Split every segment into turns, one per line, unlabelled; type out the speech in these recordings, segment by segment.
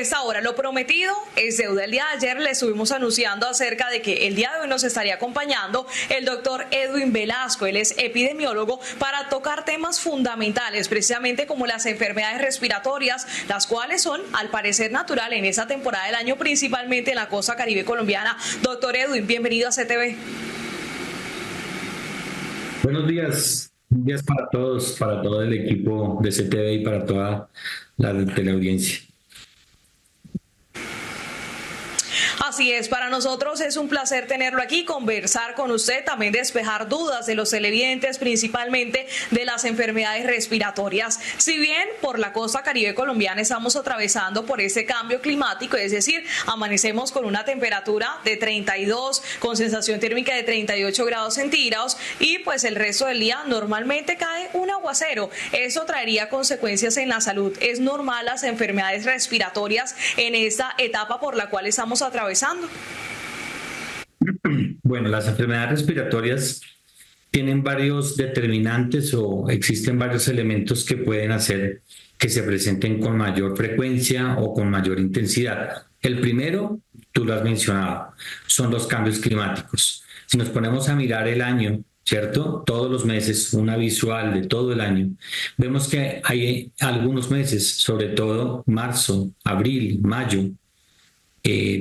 esta hora. Lo prometido es deuda. El día de ayer le estuvimos anunciando acerca de que el día de hoy nos estaría acompañando el doctor Edwin Velasco. Él es epidemiólogo para tocar temas fundamentales, precisamente como las enfermedades respiratorias, las cuales son, al parecer, natural en esta temporada del año, principalmente en la costa caribe colombiana. Doctor Edwin, bienvenido a CTV.
Buenos días para todos, para todo el equipo de CTV y para toda la teleaudiencia.
Así es, para nosotros es un placer tenerlo aquí, conversar con usted, también despejar dudas de los televidentes, principalmente de las enfermedades respiratorias. Si bien por la costa caribe colombiana estamos atravesando por ese cambio climático, es decir, amanecemos con una temperatura de 32, con sensación térmica de 38 grados centígrados y pues el resto del día normalmente cae un aguacero. Eso traería consecuencias en la salud. ¿Es normal las enfermedades respiratorias en esta etapa por la cual estamos atravesando?
Bueno, las enfermedades respiratorias tienen varios determinantes o existen varios elementos que pueden hacer que se presenten con mayor frecuencia o con mayor intensidad. El primero, tú lo has mencionado, son los cambios climáticos. Si nos ponemos a mirar el año, ¿cierto? Todos los meses, una visual de todo el año, vemos que hay algunos meses, sobre todo marzo, abril, mayo,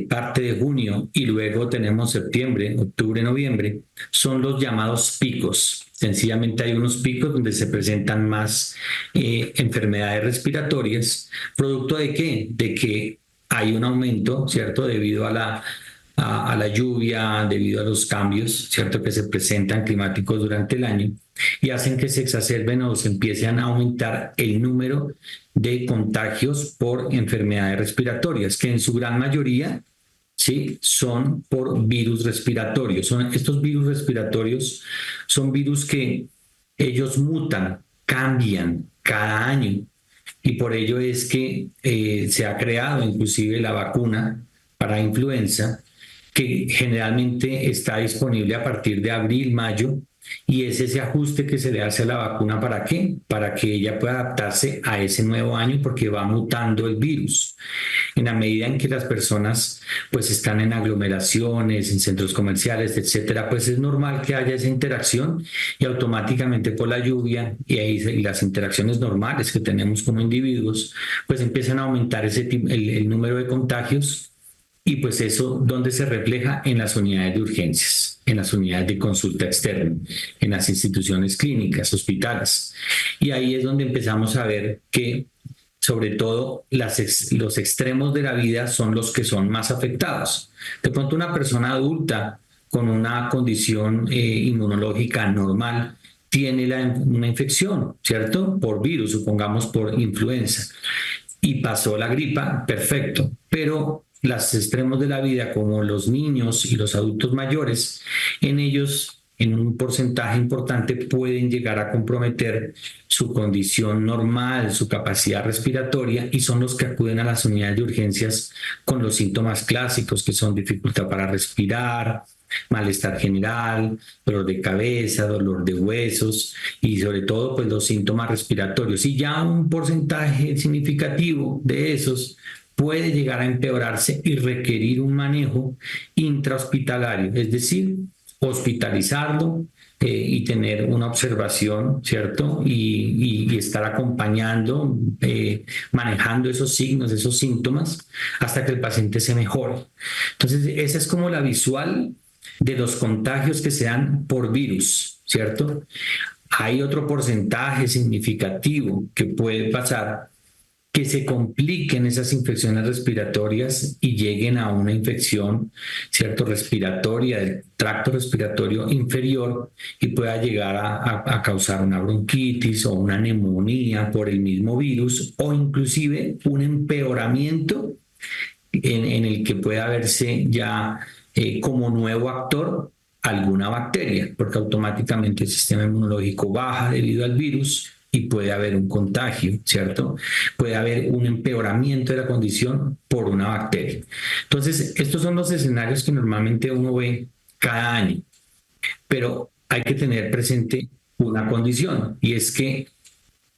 parte de junio y luego tenemos septiembre, octubre, noviembre, son los llamados picos. Sencillamente hay unos picos donde se presentan más enfermedades respiratorias. ¿Producto de qué? De que hay un aumento, ¿cierto? Debido a la lluvia, debido a los cambios, ¿cierto? Que se presentan climáticos durante el año y hacen que se exacerben o se empiecen a aumentar el número de contagios por enfermedades respiratorias, que en su gran mayoría, ¿sí?, son por virus respiratorios. Estos virus respiratorios son virus que ellos mutan, cambian cada año y por ello es que se ha creado inclusive la vacuna para influenza, que generalmente está disponible a partir de abril, mayo, y es ese ajuste que se le hace a la vacuna. ¿Para qué? Para que ella pueda adaptarse a ese nuevo año porque va mutando el virus. En la medida en que las personas pues están en aglomeraciones, en centros comerciales, etcétera, pues es normal que haya esa interacción y automáticamente por la lluvia y las interacciones normales que tenemos como individuos, pues empiezan a aumentar el número de contagios. Y pues eso, ¿dónde se refleja? En las unidades de urgencias, en las unidades de consulta externa, en las instituciones clínicas, hospitales. Y ahí es donde empezamos a ver que, sobre todo, los extremos de la vida son los que son más afectados. De pronto, una persona adulta con una condición inmunológica normal tiene una infección, ¿cierto? Por virus, supongamos por influenza, y pasó la gripa, perfecto, pero los extremos de la vida, como los niños y los adultos mayores, en ellos, en un porcentaje importante, pueden llegar a comprometer su condición normal, su capacidad respiratoria, y son los que acuden a las unidades de urgencias con los síntomas clásicos, que son dificultad para respirar, malestar general, dolor de cabeza, dolor de huesos y sobre todo pues los síntomas respiratorios. Y ya un porcentaje significativo de esos puede llegar a empeorarse y requerir un manejo intrahospitalario, es decir, hospitalizarlo y tener una observación, ¿cierto? Y estar acompañando, manejando esos signos, esos síntomas, hasta que el paciente se mejore. Entonces, esa es como la visual de los contagios que se dan por virus, ¿cierto? Hay otro porcentaje significativo que puede pasar, que se compliquen esas infecciones respiratorias y lleguen a una infección, ¿cierto?, respiratoria del tracto respiratorio inferior y pueda llegar a causar una bronquitis o una neumonía por el mismo virus, o inclusive un empeoramiento en el que pueda verse ya como nuevo actor alguna bacteria, porque automáticamente el sistema inmunológico baja debido al virus y puede haber un contagio, ¿cierto? Puede haber un empeoramiento de la condición por una bacteria. Entonces, estos son los escenarios que normalmente uno ve cada año, pero hay que tener presente una condición, y es que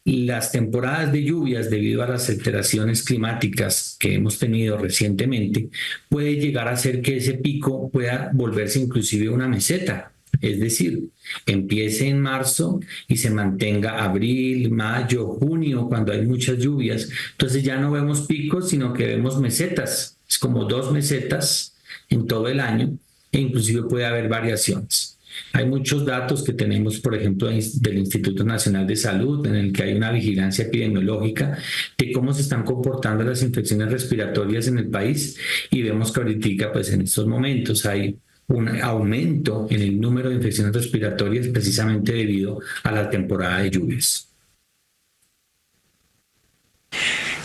las temporadas de lluvias, debido a las alteraciones climáticas que hemos tenido recientemente, puede llegar a ser que ese pico pueda volverse inclusive una meseta. Es decir, empiece en marzo y se mantenga abril, mayo, junio, cuando hay muchas lluvias. Entonces ya no vemos picos, sino que vemos mesetas. Es como 2 mesetas en todo el año e inclusive puede haber variaciones. Hay muchos datos que tenemos, por ejemplo, del Instituto Nacional de Salud, en el que hay una vigilancia epidemiológica de cómo se están comportando las infecciones respiratorias en el país, y vemos que ahorita, pues en estos momentos hay un aumento en el número de infecciones respiratorias precisamente debido a la temporada de lluvias.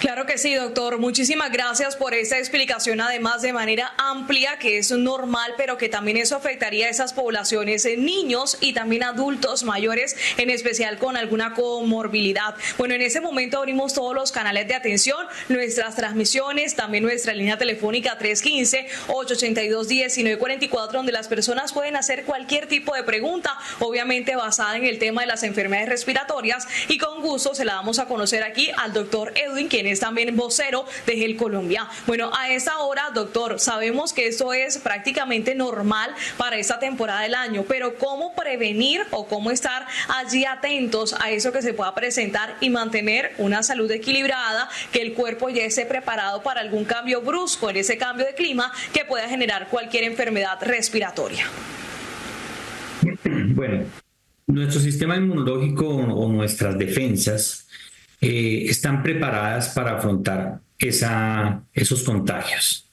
Claro que sí, doctor. Muchísimas gracias por esta explicación, además de manera amplia, que es normal, pero que también eso afectaría a esas poblaciones, niños y también adultos mayores, en especial con alguna comorbilidad. Bueno, en ese momento abrimos todos los canales de atención, nuestras transmisiones, también nuestra línea telefónica 315-882-1944, donde las personas pueden hacer cualquier tipo de pregunta, obviamente basada en el tema de las enfermedades respiratorias, y con gusto se la damos a conocer aquí al doctor Edwin, quien es también vocero de GEL Colombia. Bueno, a esta hora, doctor, sabemos que esto es prácticamente normal para esta temporada del año, pero ¿cómo prevenir o cómo estar allí atentos a eso que se pueda presentar y mantener una salud equilibrada, que el cuerpo ya esté preparado para algún cambio brusco en ese cambio de clima que pueda generar cualquier enfermedad respiratoria?
Bueno, nuestro sistema inmunológico o nuestras defensas están preparadas para afrontar esos contagios.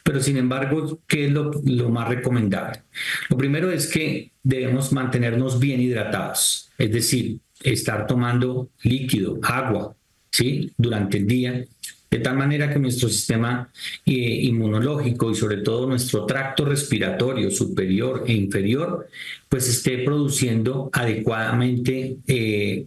Pero sin embargo, ¿qué es lo más recomendable? Lo primero es que debemos mantenernos bien hidratados, es decir, estar tomando líquido, agua, ¿sí?, durante el día, de tal manera que nuestro sistema inmunológico y sobre todo nuestro tracto respiratorio superior e inferior pues esté produciendo adecuadamente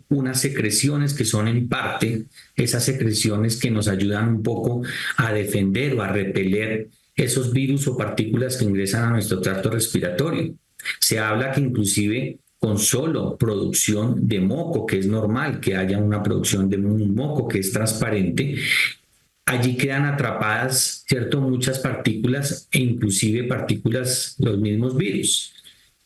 unas secreciones que son en parte esas secreciones que nos ayudan un poco a defender o a repeler esos virus o partículas que ingresan a nuestro tracto respiratorio. Se habla que inclusive con solo producción de moco, que es normal que haya una producción de un moco que es transparente, allí quedan atrapadas, ¿cierto?, muchas partículas e inclusive partículas, los mismos virus.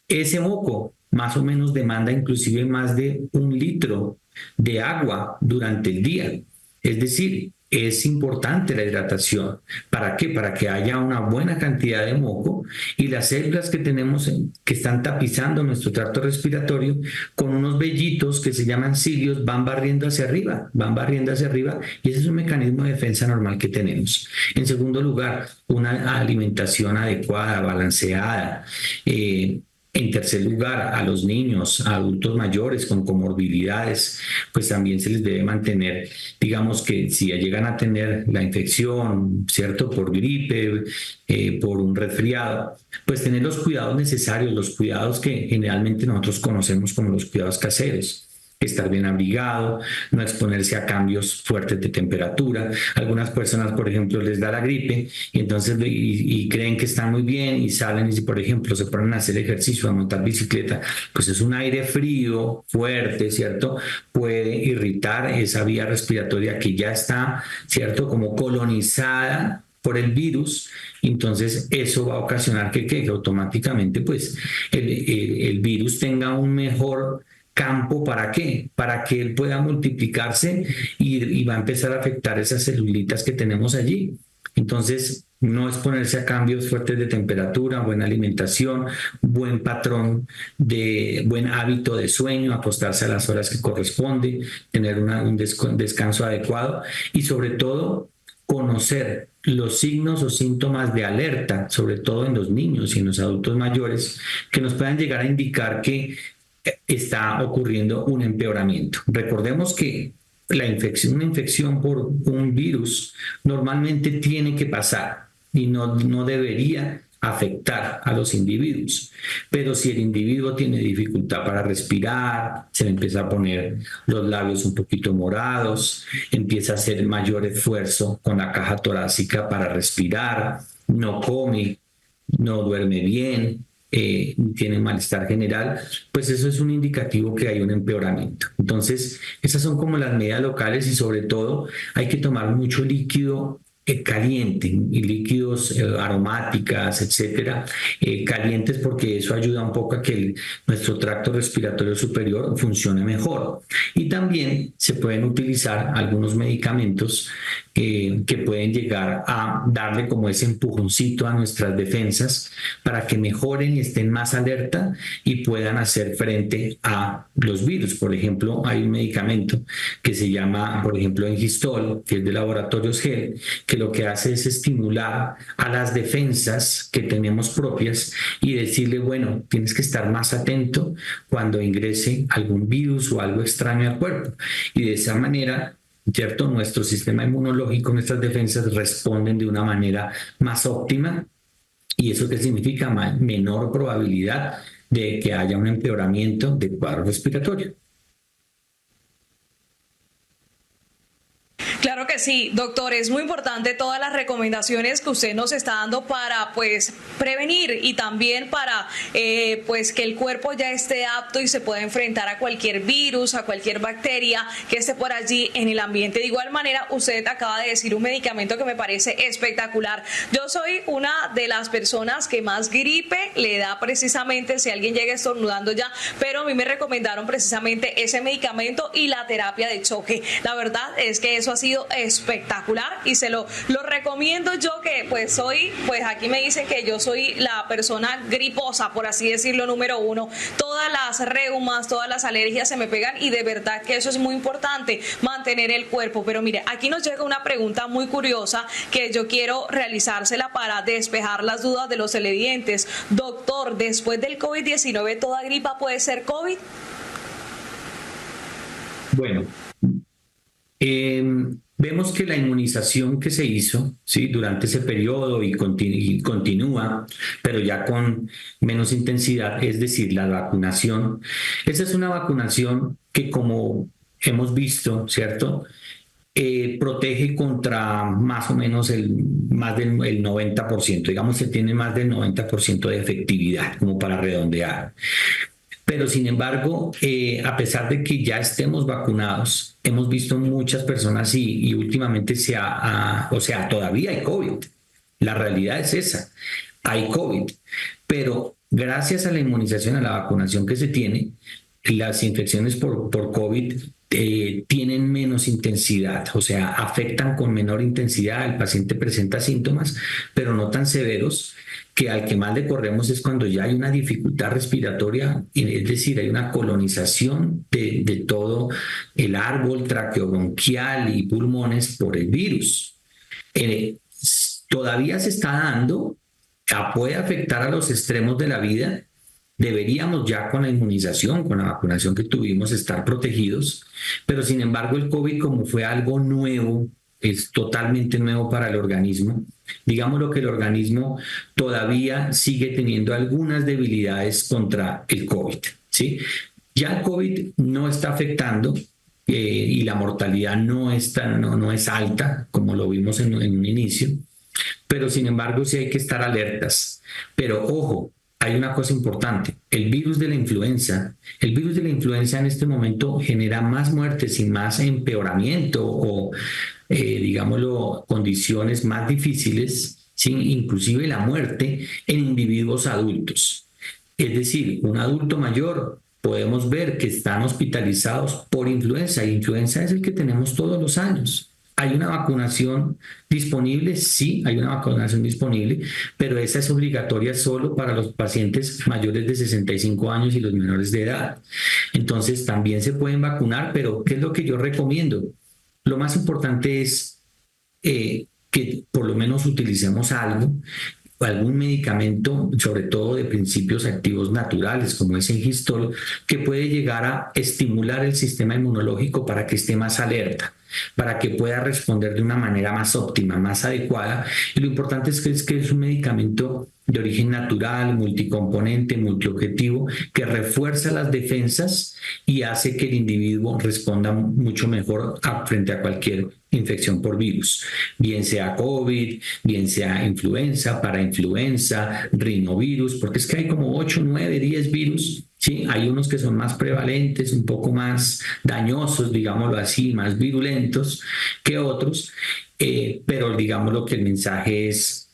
Ese moco más o menos demanda inclusive más de 1 litro de agua durante el día. Es decir, es importante la hidratación. ¿Para qué? Para que haya una buena cantidad de moco y las células que tenemos que están tapizando nuestro tracto respiratorio con unos vellitos que se llaman cilios van barriendo hacia arriba y ese es un mecanismo de defensa normal que tenemos. En segundo lugar, una alimentación adecuada, balanceada. En tercer lugar, a los niños, a adultos mayores con comorbilidades, pues también se les debe mantener, digamos que si llegan a tener la infección, ¿cierto?, por gripe, por un resfriado, pues tener los cuidados necesarios, los cuidados que generalmente nosotros conocemos como los cuidados caseros. Estar bien abrigado, no exponerse a cambios fuertes de temperatura. Algunas personas, por ejemplo, les da la gripe y entonces y creen que están muy bien y salen y, por ejemplo, se ponen a hacer ejercicio, a montar bicicleta, pues es un aire frío, fuerte, ¿cierto? Puede irritar esa vía respiratoria que ya está, ¿cierto?, como colonizada por el virus. Entonces eso va a ocasionar que automáticamente pues el virus tenga un mejor campo. ¿Para qué? Para que él pueda multiplicarse y va a empezar a afectar esas celulitas que tenemos allí. Entonces, no exponerse a cambios fuertes de temperatura, buena alimentación, buen patrón buen hábito de sueño, acostarse a las horas que corresponde, tener un descanso adecuado y sobre todo conocer los signos o síntomas de alerta, sobre todo en los niños y en los adultos mayores, que nos puedan llegar a indicar que está ocurriendo un empeoramiento. Recordemos que una infección por un virus normalmente tiene que pasar y no debería afectar a los individuos. Pero si el individuo tiene dificultad para respirar, se le empieza a poner los labios un poquito morados, empieza a hacer mayor esfuerzo con la caja torácica para respirar, no come, no duerme bien, tienen malestar general, pues eso es un indicativo que hay un empeoramiento. Entonces, esas son como las medidas locales y sobre todo hay que tomar mucho líquido caliente y líquidos aromáticas, etcétera, calientes porque eso ayuda un poco a que nuestro tracto respiratorio superior funcione mejor. Y también se pueden utilizar algunos medicamentos que pueden llegar a darle como ese empujoncito a nuestras defensas para que mejoren y estén más alerta y puedan hacer frente a los virus. Por ejemplo, hay un medicamento que se llama, por ejemplo, Engistol, que es de Laboratorios Gel, que lo que hace es estimular a las defensas que tenemos propias y decirle, bueno, tienes que estar más atento cuando ingrese algún virus o algo extraño al cuerpo. Y de esa manera, ¿cierto?, nuestro sistema inmunológico, nuestras defensas responden de una manera más óptima. ¿Y eso qué significa? Menor probabilidad de que haya un empeoramiento del cuadro respiratorio.
Claro que sí, doctor, es muy importante todas las recomendaciones que usted nos está dando para pues prevenir y también para pues que el cuerpo ya esté apto y se pueda enfrentar a cualquier virus, a cualquier bacteria que esté por allí en el ambiente. De igual manera, usted acaba de decir un medicamento que me parece espectacular. Yo soy una de las personas que más gripe le da precisamente si alguien llega estornudando ya, pero a mí me recomendaron precisamente ese medicamento y la terapia de choque. La verdad es que eso ha sido espectacular y se lo recomiendo yo, que pues soy, pues aquí me dicen que yo soy la persona griposa, por así decirlo, número uno. Todas las reumas, todas las alergias se me pegan y de verdad que eso es muy importante, mantener el cuerpo. Pero mire, aquí nos llega una pregunta muy curiosa que yo quiero realizársela para despejar las dudas de los televidentes. Doctor, después del COVID-19, ¿toda gripa puede ser COVID?
Bueno, vemos que la inmunización que se hizo, ¿sí?, durante ese periodo y continúa, pero ya con menos intensidad, es decir, la vacunación. Esa es una vacunación que, como hemos visto, ¿cierto?, protege contra más o menos más del 90%, digamos que tiene más del 90% de efectividad, como para redondear. Pero sin embargo, a pesar de que ya estemos vacunados, hemos visto muchas personas y últimamente o sea, todavía hay COVID. La realidad es esa, hay COVID. Pero gracias a la inmunización, a la vacunación que se tiene, las infecciones por COVID tienen menos intensidad, o sea, afectan con menor intensidad, el paciente presenta síntomas, pero no tan severos, que al que más le corremos es cuando ya hay una dificultad respiratoria, es decir, hay una colonización de todo el árbol traqueobronquial y pulmones por el virus. Todavía se está dando, puede afectar a los extremos de la vida. Deberíamos ya con la inmunización, con la vacunación que tuvimos, estar protegidos, pero sin embargo el COVID, como fue algo nuevo, es totalmente nuevo para el organismo, digámoslo que el organismo todavía sigue teniendo algunas debilidades contra el COVID, ¿sí? Ya el COVID no está afectando y la mortalidad no es alta, como lo vimos en un inicio, pero sin embargo sí hay que estar alertas. Pero ojo, hay una cosa importante, el virus de la influenza en este momento genera más muertes y más empeoramiento o, digámoslo, condiciones más difíciles, ¿sí?, inclusive la muerte en individuos adultos. Es decir, un adulto mayor podemos ver que están hospitalizados por influenza, y influenza es el que tenemos todos los años. ¿Hay una vacunación disponible? Sí, hay una vacunación disponible, pero esa es obligatoria solo para los pacientes mayores de 65 años y los menores de edad. Entonces, también se pueden vacunar, pero ¿qué es lo que yo recomiendo? Lo más importante es que por lo menos utilicemos algún medicamento, sobre todo de principios activos naturales, como es Engistol, que puede llegar a estimular el sistema inmunológico para que esté más alerta. para que pueda responder de una manera más óptima, más adecuada. Y lo importante es que es un medicamento de origen natural, multicomponente, multiobjetivo, que refuerza las defensas y hace que el individuo responda mucho mejor frente a cualquier infección por virus, bien sea COVID, bien sea influenza, parainfluenza, rinovirus, porque es que hay como 8, 9, 10 virus. Sí, hay unos que son más prevalentes, un poco más dañosos, digámoslo así, más virulentos que otros, pero digámoslo que el mensaje es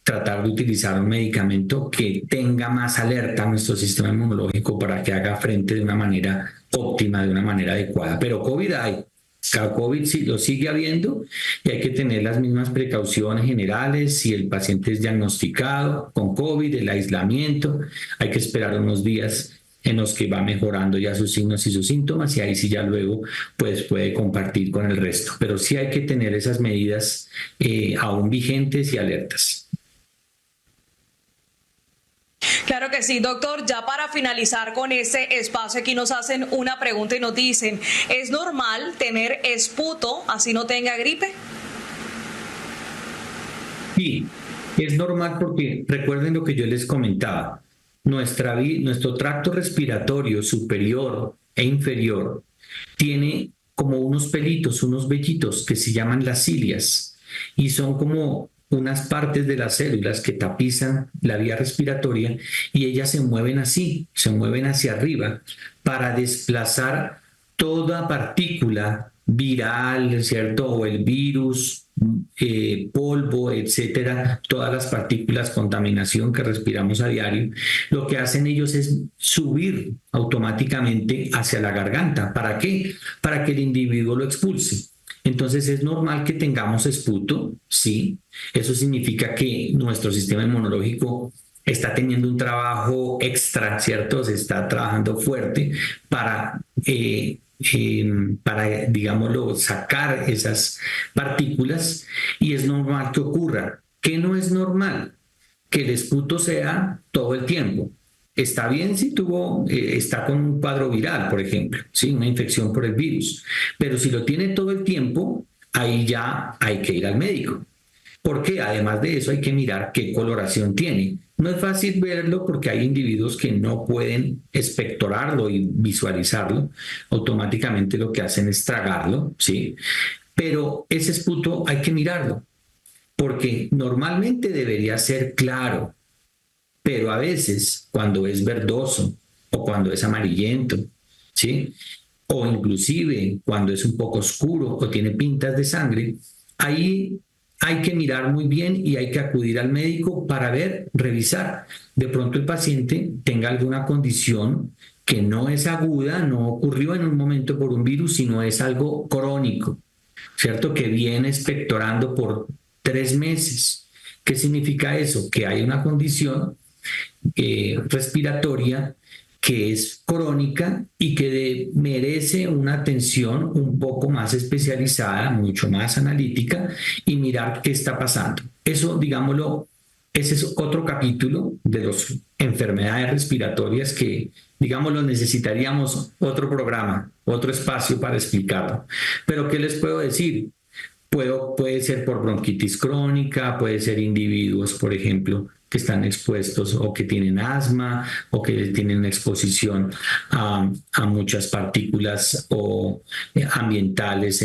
tratar de utilizar un medicamento que tenga más alerta a nuestro sistema inmunológico para que haga frente de una manera óptima, de una manera adecuada. Pero COVID hay. Cada COVID sí, lo sigue habiendo y hay que tener las mismas precauciones generales. Si el paciente es diagnosticado con COVID, el aislamiento, hay que esperar unos días en los que va mejorando ya sus signos y sus síntomas y ahí sí ya luego pues puede compartir con el resto. Pero sí hay que tener esas medidas aún vigentes y alertas.
Claro que sí, doctor. Ya para finalizar con este espacio, aquí nos hacen una pregunta y nos dicen, ¿es normal tener esputo así no tenga gripe?
Sí, es normal porque recuerden lo que yo les comentaba. Nuestro tracto respiratorio superior e inferior tiene como unos pelitos, unos vellitos que se llaman las cilias y son como unas partes de las células que tapizan la vía respiratoria y ellas se mueven así, se mueven hacia arriba para desplazar toda partícula viral, ¿cierto? O el virus, polvo, etcétera, todas las partículas, contaminación que respiramos a diario, lo que hacen ellos es subir automáticamente hacia la garganta. ¿Para qué? Para que el individuo lo expulse. Entonces es normal que tengamos esputo, sí. Eso significa que nuestro sistema inmunológico está teniendo un trabajo extra, ¿cierto? Se está trabajando fuerte para digámoslo, sacar esas partículas y es normal que ocurra. ¿Qué no es normal? Que el esputo sea todo el tiempo. Está bien si está con un cuadro viral, por ejemplo, ¿sí? Una infección por el virus, pero si lo tiene todo el tiempo, ahí ya hay que ir al médico. Porque además de eso hay que mirar qué coloración tiene. No es fácil verlo porque hay individuos que no pueden expectorarlo y visualizarlo. Automáticamente lo que hacen es tragarlo, ¿sí? Pero ese esputo hay que mirarlo porque normalmente debería ser claro, pero a veces cuando es verdoso o cuando es amarillento, ¿sí? O inclusive cuando es un poco oscuro o tiene pintas de sangre, ahí hay que mirar muy bien y hay que acudir al médico para ver, revisar. De pronto el paciente tenga alguna condición que no es aguda, no ocurrió en un momento por un virus, sino es algo crónico, ¿cierto? Que viene expectorando por 3 meses. ¿Qué significa eso? Que hay una condición respiratoria que es crónica y que merece una atención un poco más especializada, mucho más analítica y mirar qué está pasando. Eso, digámoslo, ese es otro capítulo de las enfermedades respiratorias que, digámoslo, necesitaríamos otro programa, otro espacio para explicarlo. Pero ¿qué les puedo decir? Puede ser por bronquitis crónica, puede ser individuos, por ejemplo, que están expuestos o que tienen asma o que tienen una exposición a muchas partículas ambientales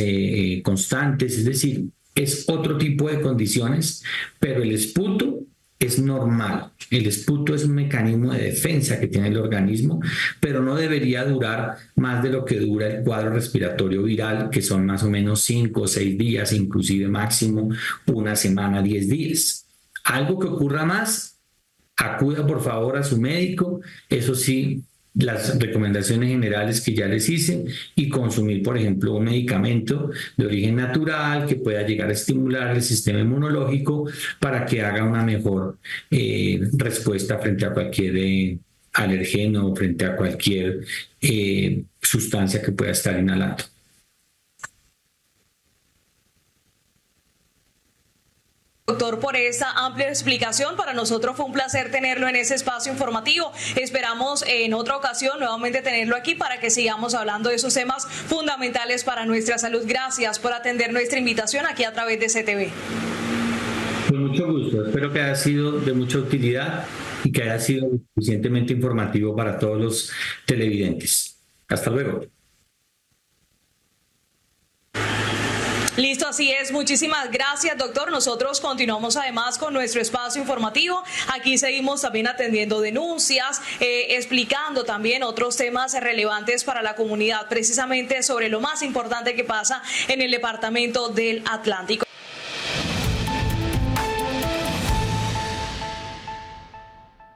constantes. Es decir, es otro tipo de condiciones, pero el esputo es normal. El esputo es un mecanismo de defensa que tiene el organismo, pero no debería durar más de lo que dura el cuadro respiratorio viral, que son más o menos 5 o 6 días, inclusive máximo una semana, 10 días. Algo que ocurra más, acuda por favor a su médico, eso sí, las recomendaciones generales que ya les hice y consumir, por ejemplo, un medicamento de origen natural que pueda llegar a estimular el sistema inmunológico para que haga una mejor respuesta frente a cualquier alergeno o frente a cualquier sustancia que pueda estar inhalando.
Doctor, por esta amplia explicación. Para nosotros fue un placer tenerlo en ese espacio informativo. Esperamos en otra ocasión nuevamente tenerlo aquí para que sigamos hablando de esos temas fundamentales para nuestra salud. Gracias por atender nuestra invitación aquí a través de CTV.
Con mucho gusto. Espero que haya sido de mucha utilidad y que haya sido suficientemente informativo para todos los televidentes. Hasta luego.
Listo, así es. Muchísimas gracias, doctor. Nosotros continuamos además con nuestro espacio informativo. Aquí seguimos también atendiendo denuncias, explicando también otros temas relevantes para la comunidad, precisamente sobre lo más importante que pasa en el departamento del Atlántico.